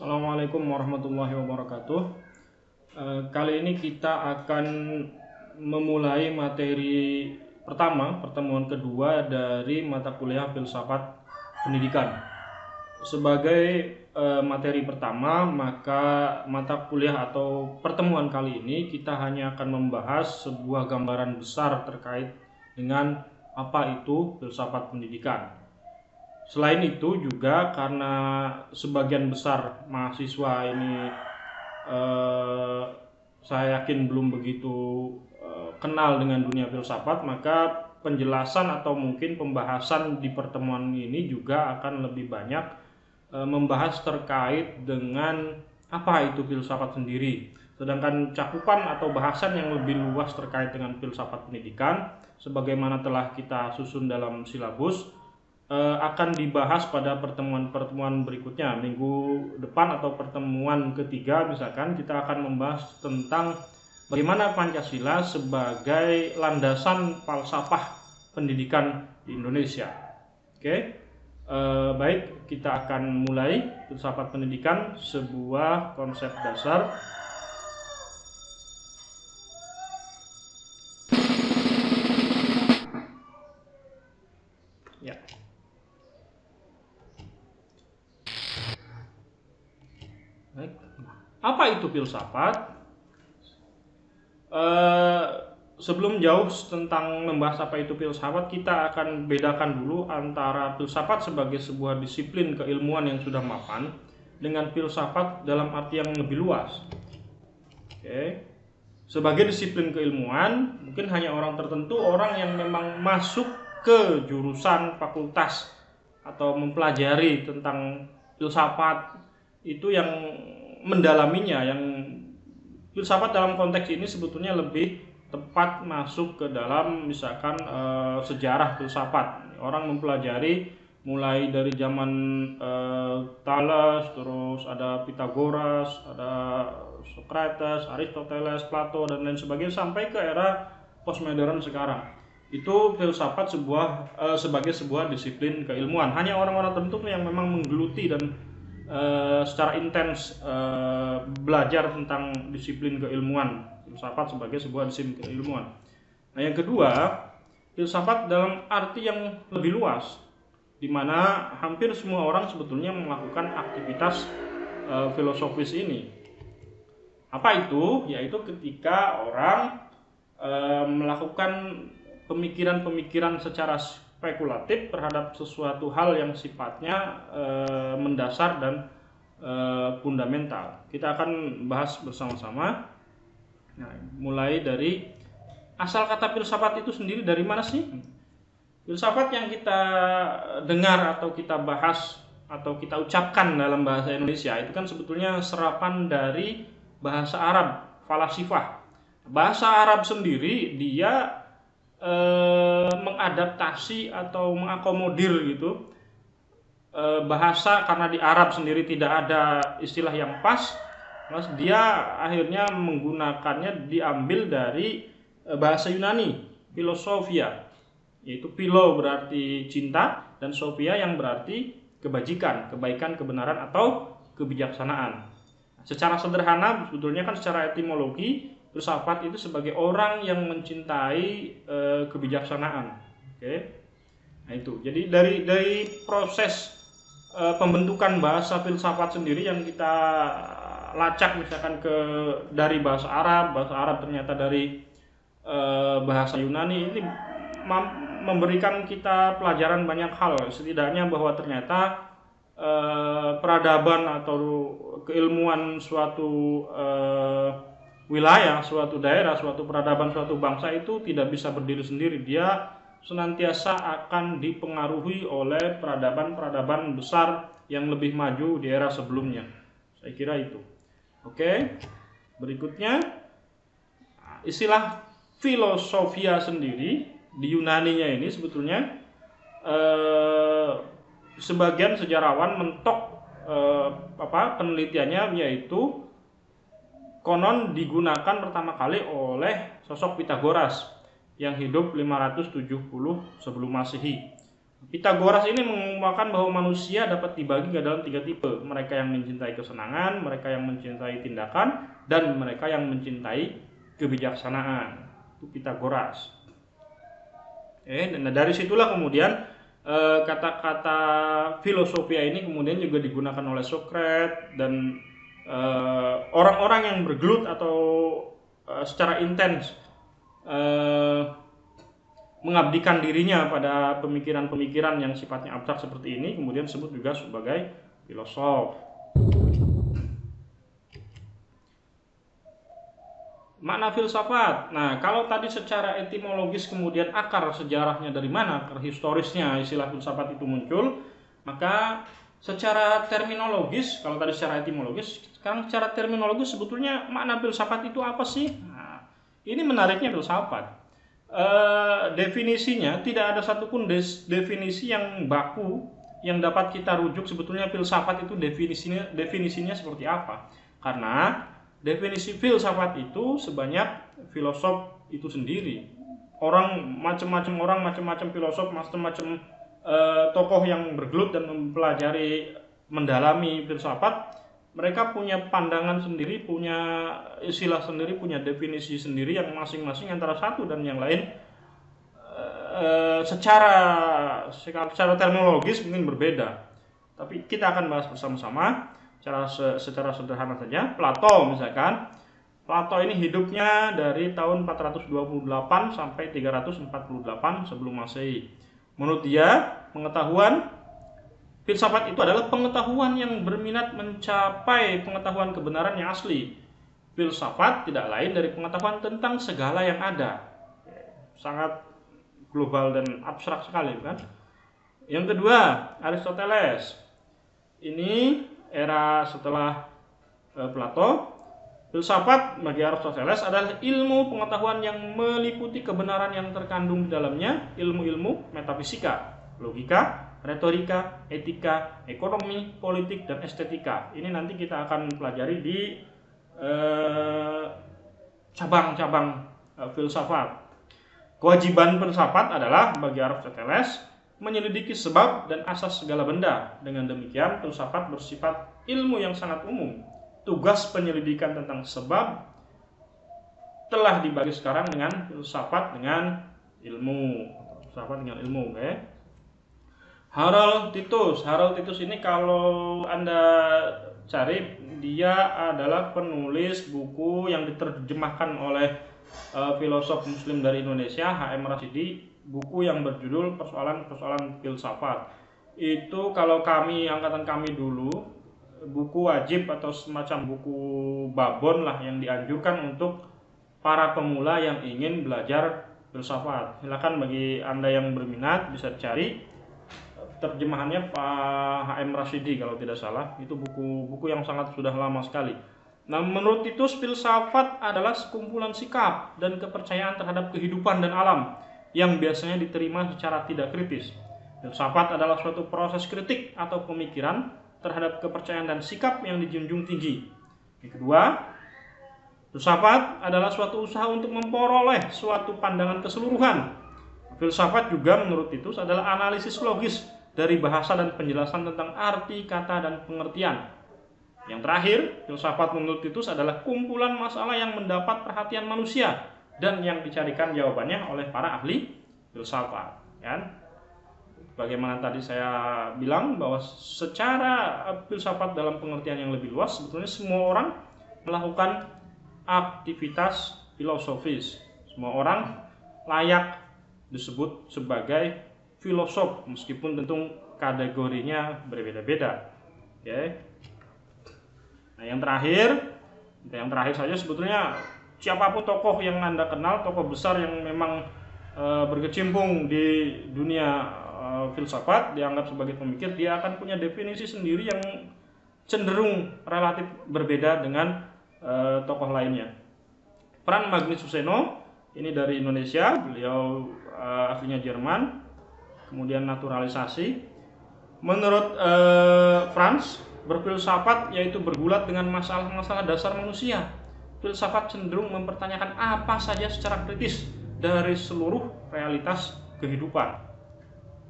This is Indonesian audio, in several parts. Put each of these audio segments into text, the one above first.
Assalamualaikum warahmatullahi wabarakatuh. Kali ini kita akan memulai materi pertemuan kedua dari mata kuliah Filsafat Pendidikan. Sebagai materi pertama, maka mata kuliah atau pertemuan kali ini kita hanya akan membahas sebuah gambaran besar terkait dengan apa itu filsafat pendidikan. Selain itu juga karena sebagian besar mahasiswa ini saya yakin belum begitu kenal dengan dunia filsafat, maka penjelasan atau mungkin pembahasan di pertemuan ini juga akan lebih banyak membahas terkait dengan apa itu filsafat sendiri. Sedangkan cakupan atau bahasan yang lebih luas terkait dengan filsafat pendidikan sebagaimana telah kita susun dalam silabus akan dibahas pada pertemuan-pertemuan berikutnya. Minggu depan atau pertemuan ketiga misalkan kita akan membahas tentang bagaimana Pancasila sebagai landasan falsafah pendidikan di Indonesia. Oke, baik, kita akan mulai. Filsafat pendidikan, sebuah konsep dasar. Ya. Baik. Apa itu filsafat? Sebelum jauh tentang membahas apa itu filsafat, kita akan bedakan dulu antara filsafat sebagai sebuah disiplin keilmuan yang sudah mapan dengan filsafat dalam arti yang lebih luas. Oke. Sebagai disiplin keilmuan, mungkin hanya orang tertentu, orang yang memang masuk ke jurusan fakultas atau mempelajari tentang filsafat itu yang mendalaminya. Yang filsafat dalam konteks ini sebetulnya lebih tepat masuk ke dalam misalkan sejarah filsafat. Orang mempelajari mulai dari zaman Thales, terus ada Pythagoras, ada Socrates, Aristoteles, Plato dan lain sebagainya sampai ke era postmodern sekarang. Itu filsafat sebagai sebuah disiplin keilmuan. Hanya orang-orang tertentu yang memang menggeluti dan secara intens belajar tentang disiplin keilmuan, filsafat sebagai sebuah disiplin keilmuan. Nah, yang kedua, filsafat dalam arti yang lebih luas, di mana hampir semua orang sebetulnya melakukan aktivitas filosofis ini. Apa itu? Yaitu ketika orang melakukan pemikiran-pemikiran secara spekulatif terhadap sesuatu hal yang sifatnya mendasar dan fundamental. Kita akan bahas bersama-sama. Nah, mulai dari asal kata filsafat itu sendiri dari mana sih? Filsafat yang kita dengar atau kita bahas atau kita ucapkan dalam bahasa Indonesia itu kan sebetulnya serapan dari bahasa Arab, falasifah. Bahasa Arab sendiri dia mengadaptasi atau mengakomodir gitu bahasa, karena di Arab sendiri tidak ada istilah yang pas, mas dia akhirnya menggunakannya diambil dari bahasa Yunani, filosofia, yaitu philo berarti cinta dan sophia yang berarti kebajikan, kebaikan, kebenaran atau kebijaksanaan. Secara sederhana sebetulnya kan secara etimologi filsafat itu sebagai orang yang mencintai kebijaksanaan. Oke. Nah, itu. Jadi dari proses pembentukan bahasa filsafat sendiri yang kita lacak misalkan dari bahasa Arab ternyata dari bahasa Yunani, ini memberikan kita pelajaran banyak hal, setidaknya bahwa ternyata peradaban atau keilmuan suatu wilayah, suatu daerah, suatu peradaban, suatu bangsa itu tidak bisa berdiri sendiri. Dia senantiasa akan dipengaruhi oleh peradaban-peradaban besar yang lebih maju di era sebelumnya. Saya kira itu. Oke. Berikutnya, istilah filosofia sendiri di Yunaninya ini sebetulnya sebagian sejarawan mentok penelitiannya, yaitu konon digunakan pertama kali oleh sosok Pythagoras yang hidup 570 sebelum Masehi. Pythagoras ini mengemukakan bahwa manusia dapat dibagi ke dalam 3 tipe. Mereka yang mencintai kesenangan, mereka yang mencintai tindakan, dan mereka yang mencintai kebijaksanaan. Itu Pythagoras. Nah dari situlah kemudian kata-kata filosofia ini kemudian juga digunakan oleh Socrates dan orang-orang yang bergelut atau secara intens mengabdikan dirinya pada pemikiran-pemikiran yang sifatnya abstrak seperti ini kemudian disebut juga sebagai filosof. Makna filsafat. Nah, kalau tadi secara etimologis kemudian akar sejarahnya dari mana, akar historisnya istilah filsafat itu muncul, maka secara terminologis, kalau tadi secara etimologis, sekarang secara terminologis sebetulnya makna filsafat itu apa sih? Nah, ini menariknya filsafat. Definisinya tidak ada satupun definisi yang baku yang dapat kita rujuk sebetulnya filsafat itu definisinya seperti apa. Karena definisi filsafat itu sebanyak filosof itu sendiri. Macam-macam filosof, macam-macam tokoh yang bergelut dan mempelajari, mendalami filsafat, mereka punya pandangan sendiri, punya istilah sendiri, punya definisi sendiri yang masing-masing antara satu dan yang lain secara terminologis mungkin berbeda. Tapi kita akan bahas bersama-sama secara sederhana saja. Plato misalkan, Plato ini hidupnya dari tahun 428 sampai 348 sebelum Masehi. Menurut dia, filsafat itu adalah pengetahuan yang berminat mencapai pengetahuan kebenaran yang asli. Filsafat tidak lain dari pengetahuan tentang segala yang ada. Sangat global dan abstrak sekali, kan? Yang kedua, Aristoteles. Ini era setelah Plato. Filsafat bagi Aristoteles adalah ilmu pengetahuan yang meliputi kebenaran yang terkandung di dalamnya, ilmu-ilmu metafisika, logika, retorika, etika, ekonomi, politik, dan estetika. Ini nanti kita akan pelajari di cabang-cabang filsafat. Kewajiban filsafat adalah bagi Aristoteles menyelidiki sebab dan asas segala benda. Dengan demikian, filsafat bersifat ilmu yang sangat umum. Tugas penyelidikan tentang sebab telah dibagi sekarang dengan filsafat dengan ilmu. Filsafat dengan ilmu, oke? Harold Titus ini kalau Anda cari, dia adalah penulis buku yang diterjemahkan oleh filosof muslim dari Indonesia, H.M. Rashidi, buku yang berjudul Persoalan-persoalan Filsafat. Itu kalau angkatan kami dulu, buku wajib atau semacam buku babon lah yang dianjurkan untuk para pemula yang ingin belajar filsafat. Silakan bagi Anda yang berminat bisa cari terjemahannya Pak H.M. Rashidi kalau tidak salah. Itu buku yang sangat sudah lama sekali. Nah, menurut Titus, filsafat adalah sekumpulan sikap dan kepercayaan terhadap kehidupan dan alam yang biasanya diterima secara tidak kritis. Filsafat adalah suatu proses kritik atau pemikiran terhadap kepercayaan dan sikap yang dijunjung tinggi. Yang kedua, filsafat adalah suatu usaha untuk memperoleh suatu pandangan keseluruhan. Filsafat juga menurut Titus adalah analisis logis dari bahasa dan penjelasan tentang arti kata dan pengertian. Yang terakhir, filsafat menurut Titus adalah kumpulan masalah yang mendapat perhatian manusia dan yang dicarikan jawabannya oleh para ahli filsafat. Kan? Bagaimana tadi saya bilang bahwa secara filsafat dalam pengertian yang lebih luas, sebetulnya semua orang melakukan aktivitas filosofis. Semua orang layak disebut sebagai filosof, meskipun tentu kategorinya berbeda-beda. Oke. Nah, yang terakhir saja sebetulnya siapapun tokoh yang Anda kenal, tokoh besar yang memang berkecimpung di dunia filsafat, dianggap sebagai pemikir, dia akan punya definisi sendiri yang cenderung relatif berbeda dengan tokoh lainnya. Peran Magnus Suseno ini dari Indonesia, beliau aslinya Jerman, kemudian naturalisasi. Menurut Franz, berfilsafat yaitu bergulat dengan masalah-masalah dasar manusia. Filsafat cenderung mempertanyakan apa saja secara kritis dari seluruh realitas kehidupan.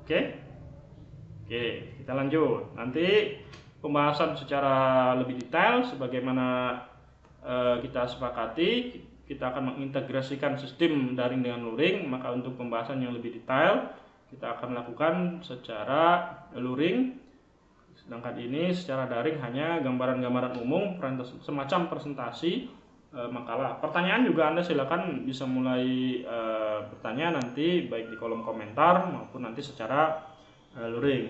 Oke? Oke, kita lanjut. Nanti pembahasan secara lebih detail sebagaimana kita sepakati, kita akan mengintegrasikan sistem daring dengan luring. Maka untuk pembahasan yang lebih detail kita akan lakukan secara luring, sedangkan ini secara daring hanya gambaran-gambaran umum, semacam presentasi makalah. Pertanyaan juga Anda silakan bisa mulai bertanya nanti baik di kolom komentar maupun nanti secara luring.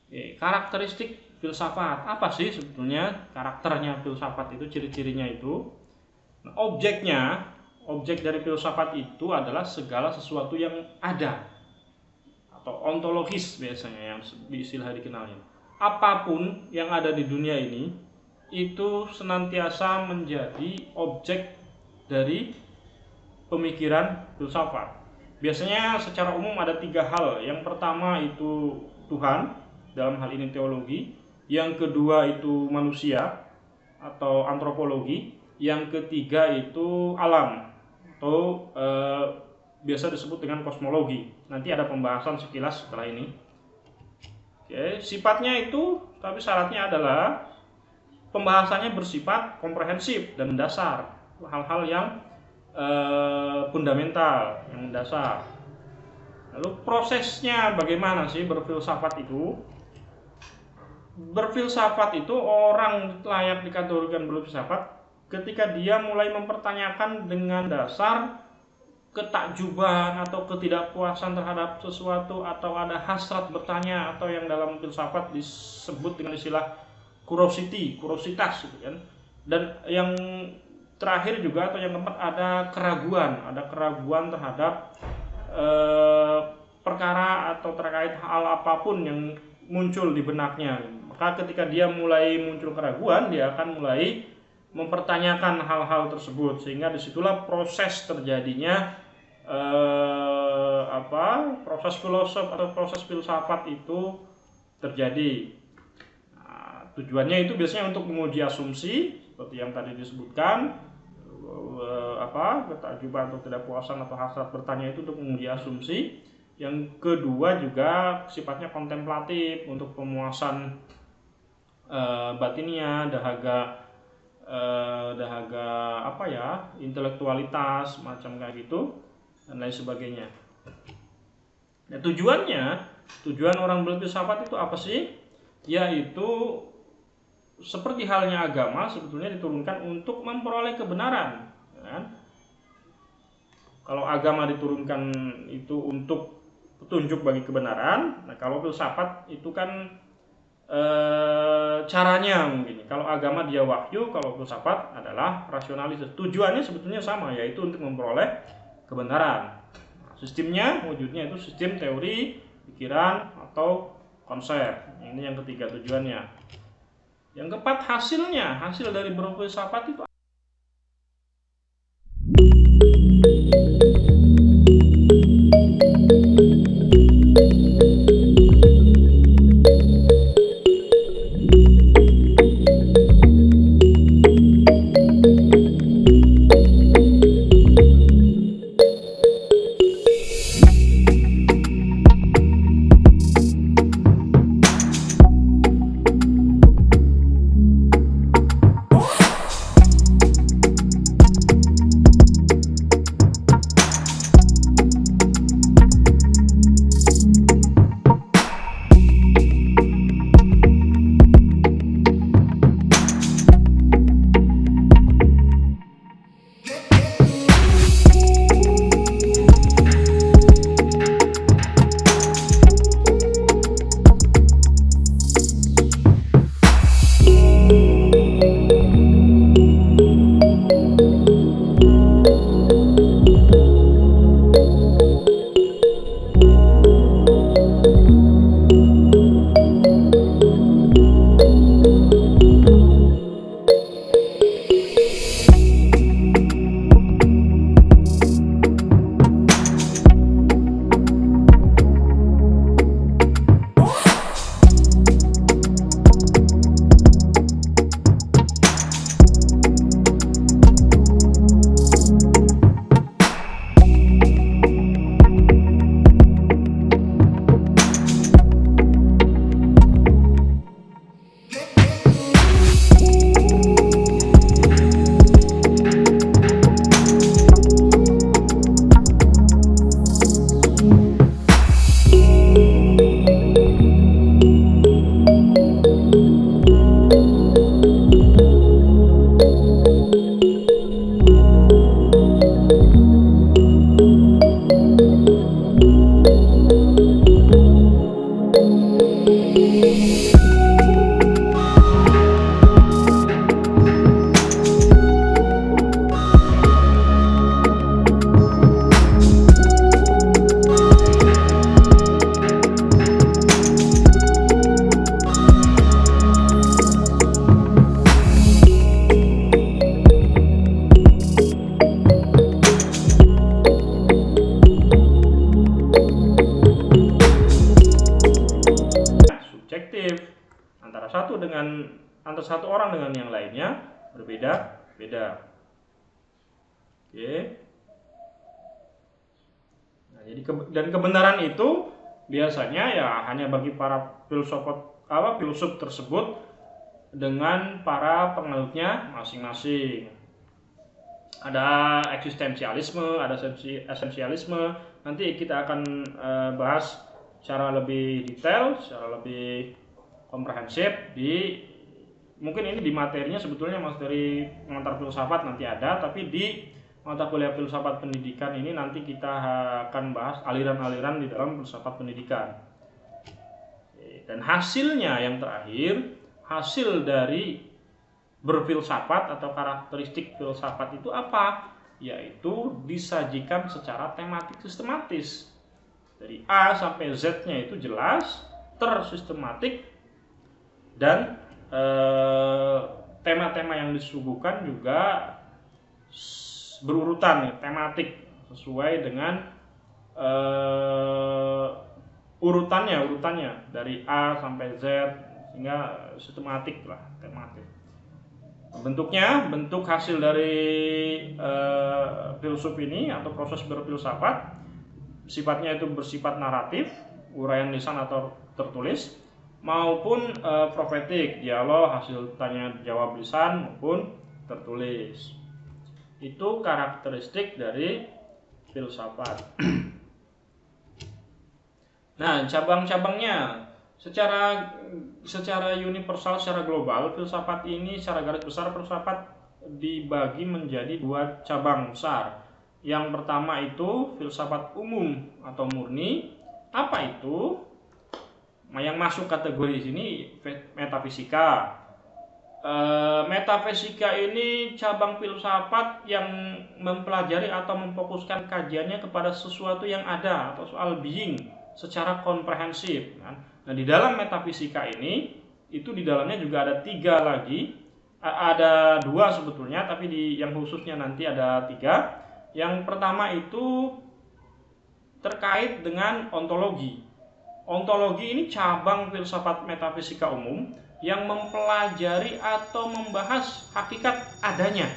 Oke, karakteristik filsafat. Apa sih sebetulnya karakternya filsafat itu, ciri-cirinya itu? Nah, objek dari filsafat itu adalah segala sesuatu yang ada atau ontologis biasanya yang istilah dikenalnya. Apapun yang ada di dunia ini itu senantiasa menjadi objek dari pemikiran filsafat. Biasanya secara umum ada 3 hal. Yang pertama itu Tuhan, dalam hal ini teologi. Yang kedua itu manusia atau antropologi. Yang ketiga itu alam atau biasa disebut dengan kosmologi. Nanti ada pembahasan sekilas setelah ini. Oke, sifatnya itu, tapi syaratnya adalah pembahasannya bersifat komprehensif dan mendasar, hal-hal yang fundamental, yang mendasar. Lalu prosesnya bagaimana sih berfilsafat itu? Berfilsafat itu orang layak dikategorikan berfilsafat ketika dia mulai mempertanyakan dengan dasar ketakjuban atau ketidakpuasan terhadap sesuatu, atau ada hasrat bertanya, atau yang dalam filsafat disebut dengan istilah kurositas gitu kan. Dan yang terakhir juga atau yang keempat ada keraguan terhadap perkara atau terkait hal apapun yang muncul di benaknya. Maka ketika dia mulai muncul keraguan, dia akan mulai mempertanyakan hal-hal tersebut, sehingga disitulah proses terjadinya proses filosof atau proses filsafat itu terjadi. Nah, tujuannya itu biasanya untuk menguji asumsi seperti yang tadi disebutkan, ketakjuban atau tidak puasan atau hasrat bertanya itu untuk menguji asumsi. Yang kedua juga sifatnya kontemplatif untuk pemuasan batinnya, dahaga intelektualitas macam kayak gitu dan lain sebagainya. Nah, tujuan orang berfilsafat itu apa sih? Yaitu seperti halnya agama sebetulnya diturunkan untuk memperoleh kebenaran, kan? Kalau agama diturunkan itu untuk petunjuk bagi kebenaran, nah kalau filsafat itu kan caranya mungkin. Kalau agama dia wahyu, kalau filsafat adalah rasionalis. Tujuannya sebetulnya sama, yaitu untuk memperoleh kebenaran. Nah, sistemnya wujudnya itu sistem teori, pikiran atau konsep. Ini yang ketiga tujuannya. Yang keempat hasil dari berfilsafat itu dengan antara satu orang dengan yang lainnya berbeda-beda. Oke. Nah, jadi dan kebenaran itu biasanya ya hanya bagi para filsuf tersebut dengan para penganutnya masing-masing. Ada eksistensialisme, ada esensialisme. Nanti kita akan bahas secara lebih detail, secara lebih komprehensif mungkin ini di materinya, sebetulnya materi pengantar filsafat nanti ada, tapi di mata kuliah filsafat pendidikan ini nanti kita akan bahas aliran-aliran di dalam filsafat pendidikan. Dan hasilnya yang terakhir, hasil dari berfilsafat atau karakteristik filsafat itu apa? Yaitu disajikan secara tematik sistematis. Dari A sampai Z-nya itu jelas, tersistematik, dan tema-tema yang disuguhkan juga berurutan, tematik, sesuai dengan urutannya dari A sampai Z, sehingga sistematik lah, tematik. Bentuk hasil dari filsuf ini atau proses berfilsafat sifatnya itu bersifat naratif, uraian lisan atau tertulis, maupun profetik, dialog, hasil tanya jawab lisan maupun tertulis. Itu karakteristik dari filsafat. Nah, cabang-cabangnya secara universal, secara global, filsafat ini secara garis besar filsafat dibagi menjadi 2 cabang besar. Yang pertama itu filsafat umum atau murni. Apa itu? Yang masuk kategori sini metafisika. Metafisika ini cabang filsafat yang mempelajari atau memfokuskan kajiannya kepada sesuatu yang ada atau soal being secara komprehensif. Nah, di dalam metafisika ini itu di dalamnya juga ada 3 lagi, ada 2 sebetulnya, tapi yang khususnya nanti ada 3. Yang pertama itu terkait dengan ontologi. Ontologi ini cabang filsafat metafisika umum yang mempelajari atau membahas hakikat adanya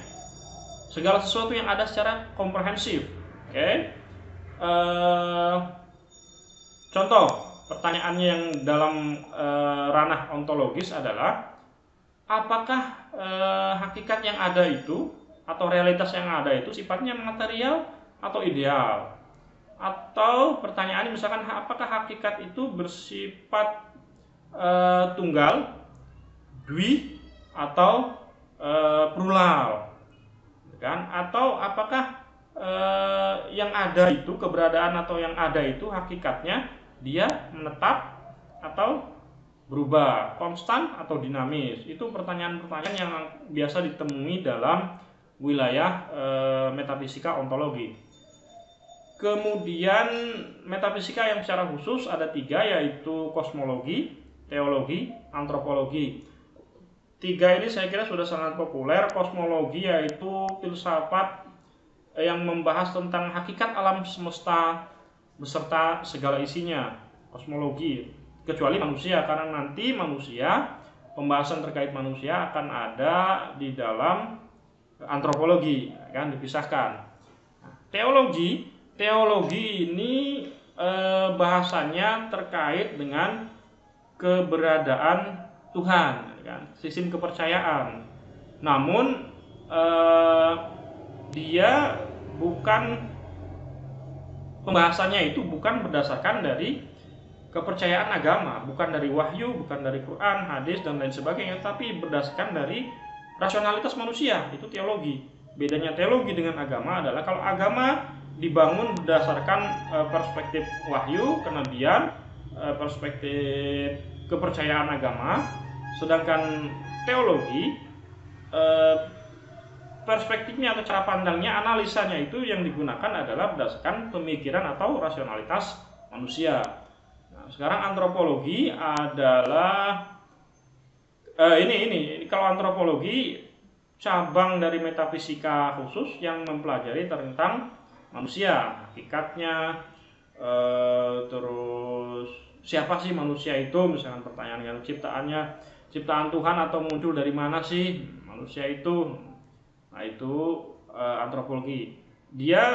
segala sesuatu yang ada secara komprehensif. Oke. Contoh pertanyaannya yang dalam ranah ontologis adalah apakah hakikat yang ada itu atau realitas yang ada itu sifatnya material atau ideal? Atau pertanyaan misalkan apakah hakikat itu bersifat tunggal, dwi, atau plural, kan? Atau apakah yang ada itu, keberadaan atau yang ada itu hakikatnya dia menetap atau berubah, konstan atau dinamis? Itu pertanyaan-pertanyaan yang biasa ditemui dalam wilayah metafisika ontologi. Kemudian metafisika yang secara khusus ada 3, yaitu kosmologi, teologi, antropologi. 3 ini saya kira sudah sangat populer. Kosmologi yaitu filsafat yang membahas tentang hakikat alam semesta beserta segala isinya. Kosmologi, kecuali manusia, karena nanti pembahasan terkait manusia akan ada di dalam antropologi, kan, dipisahkan. Teologi ini bahasanya terkait dengan keberadaan Tuhan, kan, sistem kepercayaan. Namun dia pembahasannya itu bukan berdasarkan dari kepercayaan agama, bukan dari wahyu, bukan dari Quran, hadis dan lain sebagainya, tapi berdasarkan dari rasionalitas manusia. Itu teologi. Bedanya teologi dengan agama adalah kalau agama dibangun berdasarkan perspektif wahyu, kenabian, perspektif kepercayaan agama, sedangkan teologi perspektifnya atau cara pandangnya, analisanya itu yang digunakan adalah berdasarkan pemikiran atau rasionalitas manusia. Nah, sekarang antropologi adalah ini kalau antropologi cabang dari metafisika khusus yang mempelajari tentang manusia, hakikatnya, terus siapa sih manusia itu, misalkan pertanyaan ciptaannya, ciptaan Tuhan atau muncul dari mana sih manusia itu. Nah, itu antropologi. Dia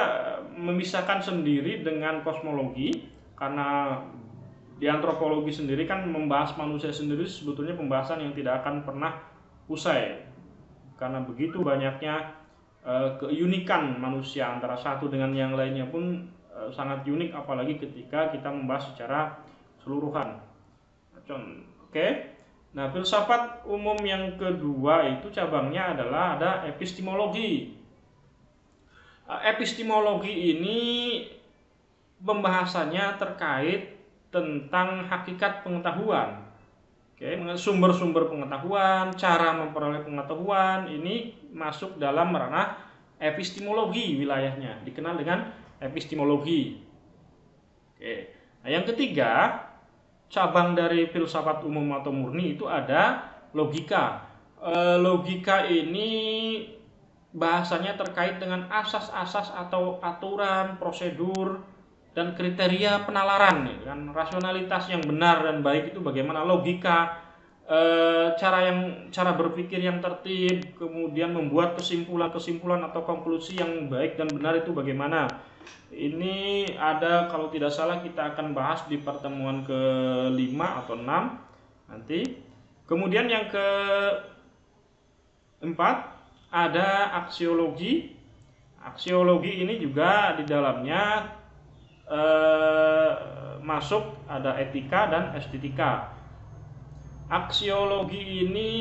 memisahkan sendiri dengan kosmologi, karena di antropologi sendiri kan membahas manusia sendiri sebetulnya pembahasan yang tidak akan pernah usai, karena begitu banyaknya keunikan manusia, antara satu dengan yang lainnya pun sangat unik, apalagi ketika kita membahas secara keseluruhan. Oke. Nah, filsafat umum yang kedua itu cabangnya adalah ada epistemologi. Epistemologi ini pembahasannya terkait tentang hakikat pengetahuan. Oke, sumber-sumber pengetahuan, cara memperoleh pengetahuan, ini masuk dalam ranah epistemologi wilayahnya, dikenal dengan epistemologi. Oke. Nah, yang ketiga, cabang dari filsafat umum atau murni itu ada logika. Logika ini bahasanya terkait dengan asas-asas atau aturan, prosedur, dan kriteria penalaran, kan? Rasionalitas yang benar dan baik itu bagaimana, logika, cara berpikir yang tertib, kemudian membuat kesimpulan atau konklusi yang baik dan benar itu bagaimana. Ini ada, kalau tidak salah kita akan bahas di pertemuan ke-5 atau 6 nanti. Kemudian yang keempat ada aksiologi. Aksiologi ini juga di dalamnya masuk ada etika dan estetika. Aksiologi ini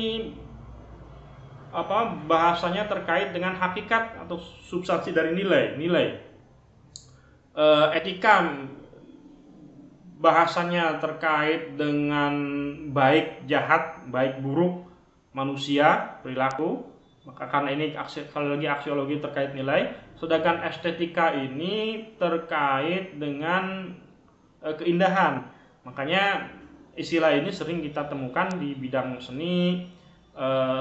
bahasanya terkait dengan hakikat atau substansi dari nilai. Etika bahasanya terkait dengan baik jahat, baik buruk manusia, perilaku. Maka karena ini sekali lagi aksiologi terkait nilai, sedangkan estetika ini terkait dengan keindahan. Makanya istilah ini sering kita temukan di bidang seni,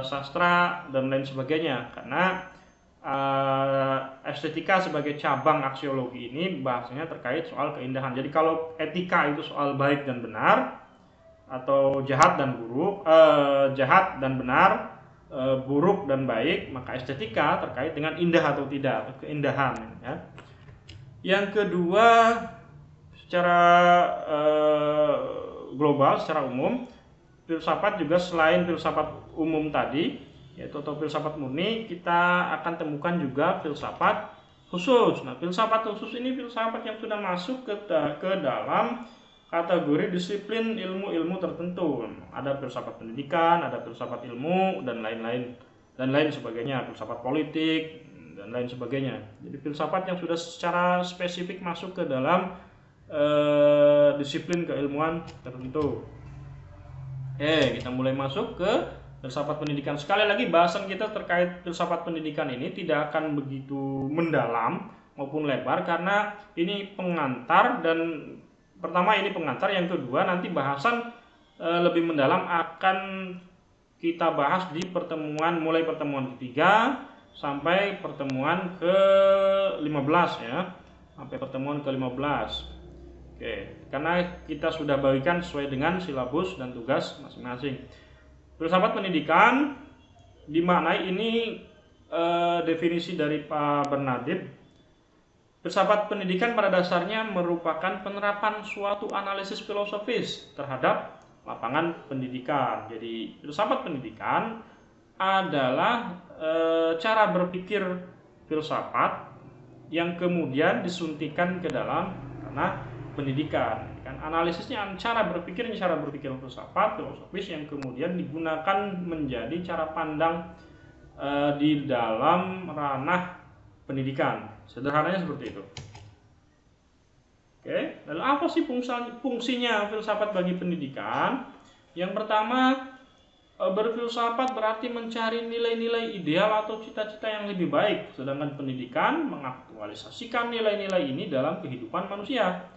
sastra, dan lain sebagainya. Karena estetika sebagai cabang aksiologi ini bahasanya terkait soal keindahan. Jadi kalau etika itu soal baik dan benar, atau jahat dan benar, buruk dan baik, maka estetika terkait dengan indah atau tidak, keindahan. Ya. Yang kedua, secara global, secara umum, filsafat juga selain filsafat umum tadi, yaitu atau filsafat murni, kita akan temukan juga filsafat khusus. Nah, filsafat khusus ini filsafat yang sudah masuk ke dalam kategori disiplin ilmu-ilmu tertentu. Ada filsafat pendidikan, ada filsafat ilmu, dan lain-lain sebagainya, filsafat politik dan lain sebagainya. Jadi filsafat yang sudah secara spesifik masuk ke dalam disiplin keilmuan tertentu. Kita mulai masuk ke filsafat pendidikan. Sekali lagi bahasan kita terkait filsafat pendidikan ini tidak akan begitu mendalam maupun lebar, karena ini pengantar, dan pertama ini pengantar, yang kedua nanti bahasan lebih mendalam akan kita bahas di mulai pertemuan ketiga sampai pertemuan ke-15 ya, sampai pertemuan ke-15. Oke, karena kita sudah bagikan sesuai dengan silabus dan tugas masing-masing. Filsafat pendidikan dimaknai ini definisi dari Pak Bernardin. Filsafat pendidikan pada dasarnya merupakan penerapan suatu analisis filosofis terhadap lapangan pendidikan. Jadi filsafat pendidikan adalah cara berpikir filsafat yang kemudian disuntikan ke dalam ranah pendidikan. Kan analisisnya cara berpikir filsafat filosofis yang kemudian digunakan menjadi cara pandang di dalam ranah pendidikan. Sederhananya seperti itu. Oke, lalu apa sih fungsinya filsafat bagi pendidikan? Yang pertama, berfilsafat berarti mencari nilai-nilai ideal atau cita-cita yang lebih baik, sedangkan pendidikan mengaktualisasikan nilai-nilai ini dalam kehidupan manusia.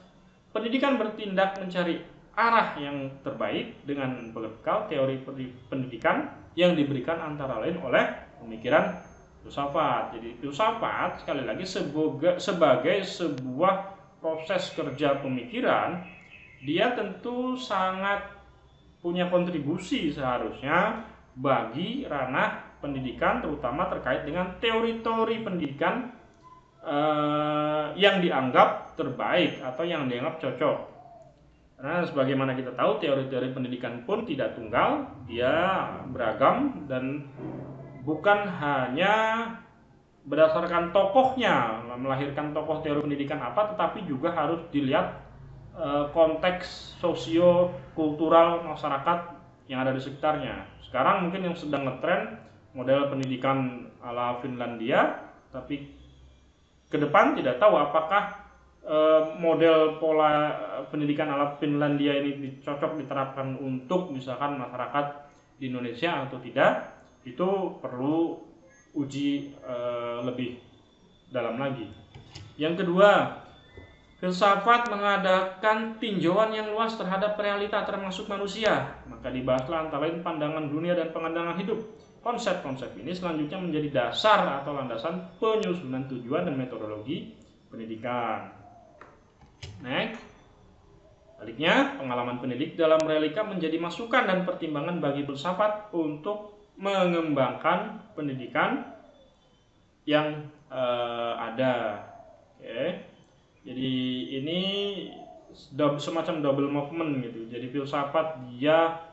Pendidikan bertindak mencari arah yang terbaik dengan berbekal teori pendidikan yang diberikan antara lain oleh pemikiran filsafat. Jadi filsafat sekali lagi sebagai sebuah proses kerja pemikiran, dia tentu sangat punya kontribusi seharusnya bagi ranah pendidikan, terutama terkait dengan teori-teori pendidikan yang dianggap terbaik atau yang dianggap cocok. Karena sebagaimana kita tahu, teori-teori pendidikan pun tidak tunggal, dia beragam dan bukan hanya berdasarkan tokohnya, melahirkan tokoh teori pendidikan apa, tetapi juga harus dilihat konteks sosio-kultural masyarakat yang ada di sekitarnya. Sekarang mungkin yang sedang ngetren model pendidikan ala Finlandia, tapi ke depan tidak tahu apakah model pola pendidikan ala Finlandia ini cocok diterapkan untuk misalkan masyarakat di Indonesia atau tidak. Itu perlu uji lebih dalam lagi. Yang kedua, filsafat mengadakan tinjauan yang luas terhadap realita termasuk manusia. Maka dibahaslah antara lain pandangan dunia dan pandangan hidup. Konsep-konsep ini selanjutnya menjadi dasar atau landasan penyusunan tujuan dan metodologi pendidikan. Next. Baliknya, pengalaman pendidik dalam realika menjadi masukan dan pertimbangan bagi filsafat untuk mengembangkan pendidikan yang ada. Oke. Jadi ini semacam double movement gitu. Jadi filsafat dia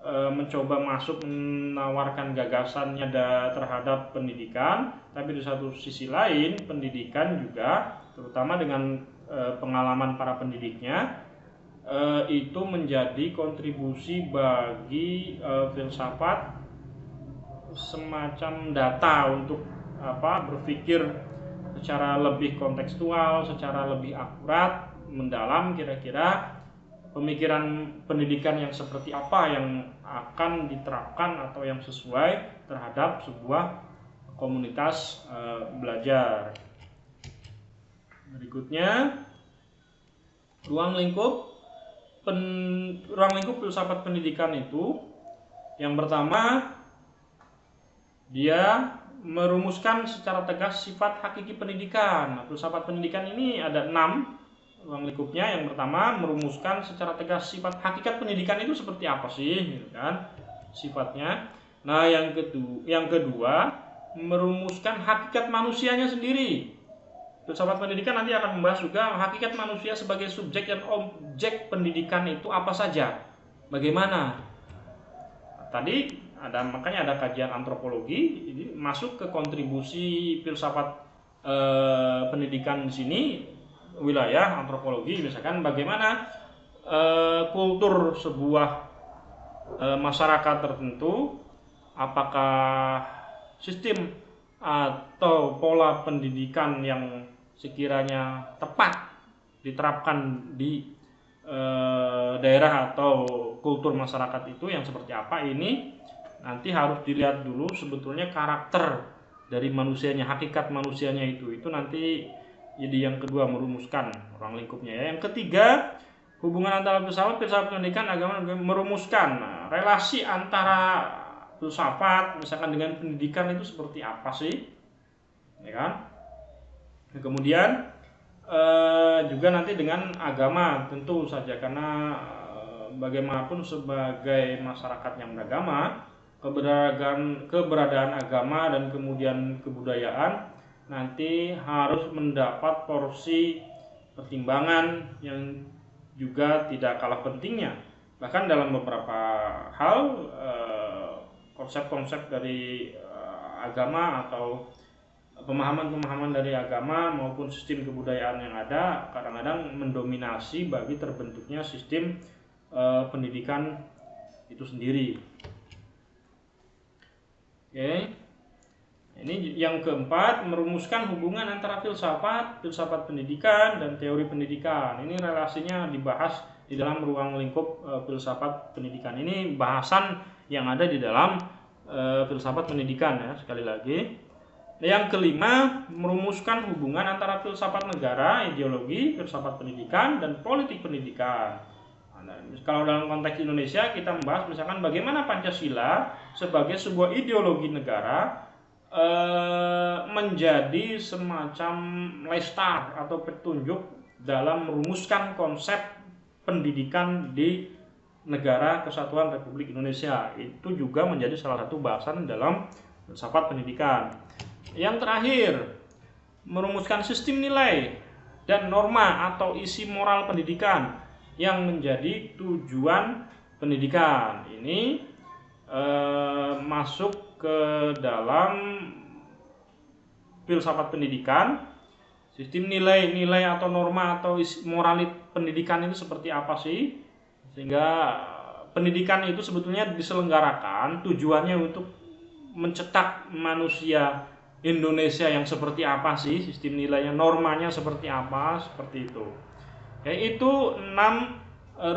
mencoba masuk menawarkan gagasannya terhadap pendidikan, tapi di satu sisi lain pendidikan juga, terutama dengan pengalaman para pendidiknya, itu menjadi kontribusi bagi filsafat semacam data untuk berpikir secara lebih kontekstual, secara lebih akurat, mendalam, kira-kira pemikiran pendidikan yang seperti apa yang akan diterapkan atau yang sesuai terhadap sebuah komunitas belajar. Berikutnya, ruang lingkup filsafat pendidikan itu, yang pertama, dia merumuskan secara tegas sifat hakiki pendidikan. Filsafat pendidikan ini ada 6 ruang lingkupnya. Yang pertama, merumuskan secara tegas sifat hakikat pendidikan itu seperti apa sih, gitu kan, sifatnya. Nah, yang kedua, merumuskan hakikat manusianya sendiri. Filsafat pendidikan nanti akan membahas juga hakikat manusia sebagai subjek dan objek pendidikan itu apa saja, bagaimana. Tadi makanya ada kajian antropologi, ini masuk ke kontribusi filsafat pendidikan di sini, wilayah antropologi, misalkan bagaimana kultur sebuah masyarakat tertentu, apakah sistem atau pola pendidikan yang sekiranya tepat diterapkan di daerah atau kultur masyarakat itu yang seperti apa, ini nanti harus dilihat dulu sebetulnya karakter dari manusianya, hakikat manusianya itu nanti jadi yang kedua, merumuskan ruang lingkupnya ya. Yang ketiga, hubungan antara filsafat pendidikan, agama, merumuskan relasi antara filsafat misalkan dengan pendidikan itu seperti apa sih, ya kan. Kemudian juga nanti dengan agama tentu saja, karena bagaimanapun sebagai masyarakat yang beragama, keberadaan agama dan kemudian kebudayaan nanti harus mendapat porsi pertimbangan yang juga tidak kalah pentingnya. Bahkan dalam beberapa hal konsep-konsep dari agama atau pemahaman-pemahaman dari agama maupun sistem kebudayaan yang ada kadang-kadang mendominasi bagi terbentuknya sistem pendidikan itu sendiri. Oke. Ini yang keempat, merumuskan hubungan antara filsafat pendidikan dan teori pendidikan. Ini relasinya dibahas di dalam ruang lingkup filsafat pendidikan. Ini bahasan yang ada di dalam filsafat pendidikan ya, sekali lagi. Yang kelima, merumuskan hubungan antara filsafat negara, ideologi, filsafat pendidikan, dan politik pendidikan. Nah, kalau dalam konteks Indonesia kita membahas misalkan bagaimana Pancasila sebagai sebuah ideologi negara menjadi semacam lestar atau petunjuk dalam merumuskan konsep pendidikan di Negara Kesatuan Republik Indonesia. Itu juga menjadi salah satu bahasan dalam filsafat pendidikan. Yang terakhir, merumuskan sistem nilai dan norma atau isi moral pendidikan yang menjadi tujuan pendidikan. Ini masuk ke dalam filsafat pendidikan. Sistem nilai atau norma atau moral pendidikan itu seperti apa sih? Sehingga pendidikan itu sebetulnya diselenggarakan tujuannya untuk mencetak manusia Indonesia yang seperti apa sih, sistem nilainya, normanya seperti apa, seperti itu. Yaitu 6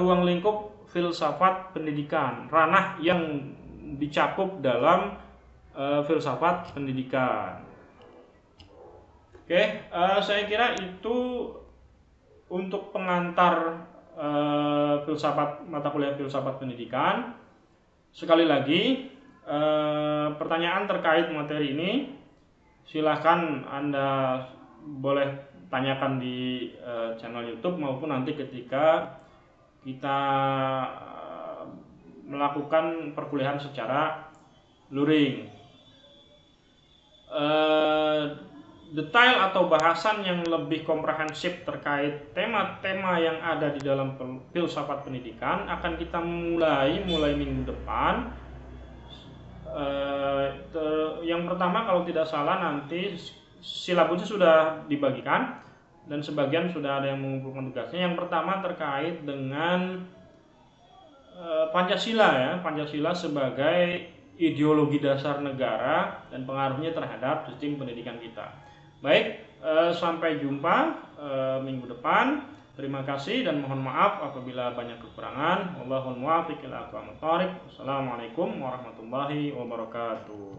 ruang lingkup filsafat pendidikan, ranah yang dicakup dalam filsafat pendidikan. Saya kira itu untuk pengantar mata kuliah filsafat pendidikan. Sekali lagi, pertanyaan terkait materi ini silahkan Anda boleh tanyakan di channel YouTube maupun nanti ketika kita melakukan perkuliahan secara luring. Detail atau bahasan yang lebih komprehensif terkait tema-tema yang ada di dalam filsafat pendidikan akan kita mulai minggu depan. Yang pertama, kalau tidak salah nanti silabusnya sudah dibagikan dan sebagian sudah ada yang mengumpulkan tugasnya. Yang pertama terkait dengan Pancasila Pancasila sebagai ideologi dasar negara dan pengaruhnya terhadap sistem pendidikan kita. Baik, sampai jumpa minggu depan. Terima kasih dan mohon maaf apabila banyak kekurangan. Wallahul muwaffiq ila aqwamit thoriq. Wassalamualaikum warahmatullahi wabarakatuh.